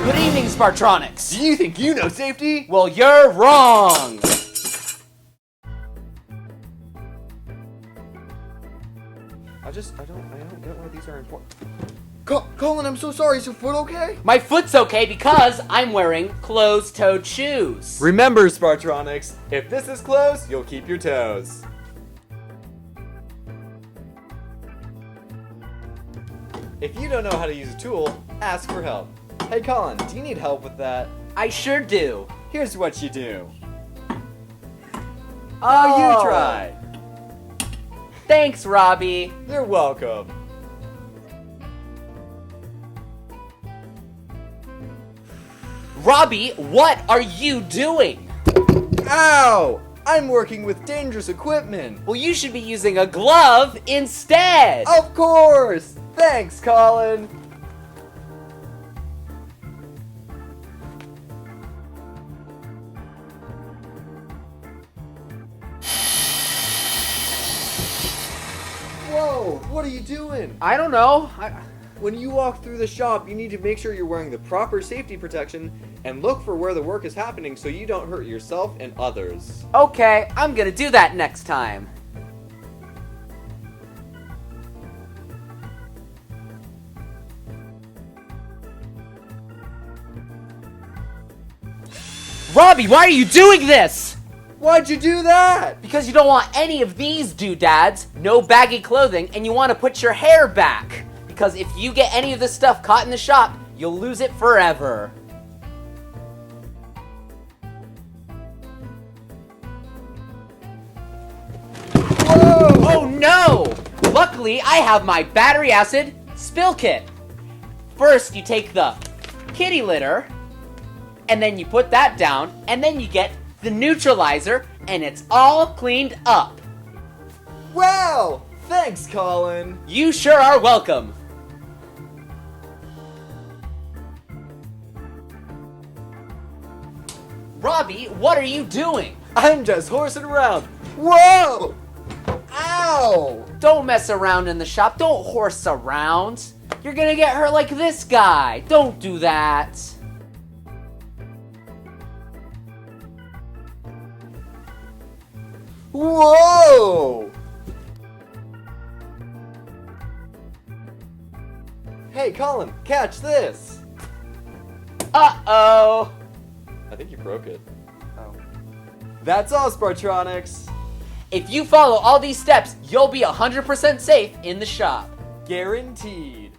Good evening, Spartronics. Do you think you know safety? Well, you're wrong. I don't get why these are important. Colin, I'm so sorry. Is your foot okay? My foot's okay because I'm wearing closed-toed shoes. Remember, Spartronics, if this is closed, you'll keep your toes. If you don't know how to use a tool, ask for help. Hey Colin, do you need help with that? I sure do. Here's what you do. You try. Thanks, Robbie. You're welcome. Robbie, what are you doing? Ow! I'm working with dangerous equipment. Well, you should be using a glove instead. Of course! Thanks, Colin. Whoa, what are you doing? I don't know. When you walk through the shop, you need to make sure you're wearing the proper safety protection and look for where the work is happening so you don't hurt yourself and others. Okay, I'm gonna do that next time. Robbie, why are you doing this? Why'd you do that? Because you don't want any of these doodads, no baggy clothing, and you want to put your hair back. Because if you get any of this stuff caught in the shop, you'll lose it forever. Whoa! Oh no! Luckily, I have my battery acid spill kit. First, you take the kitty litter, and then you put that down, and then you get the neutralizer, and it's all cleaned up. Wow! Thanks, Colin. You sure are welcome. Robbie, what are you doing? I'm just horsing around. Whoa! Ow! Don't mess around in the shop. Don't horse around. You're gonna get hurt like this guy. Don't do that. Whoa! Hey, Colin, catch this! Uh-oh. I think you broke it. Oh. That's all, Spartronics. If you follow all these steps, you'll be 100% safe in the shop. Guaranteed.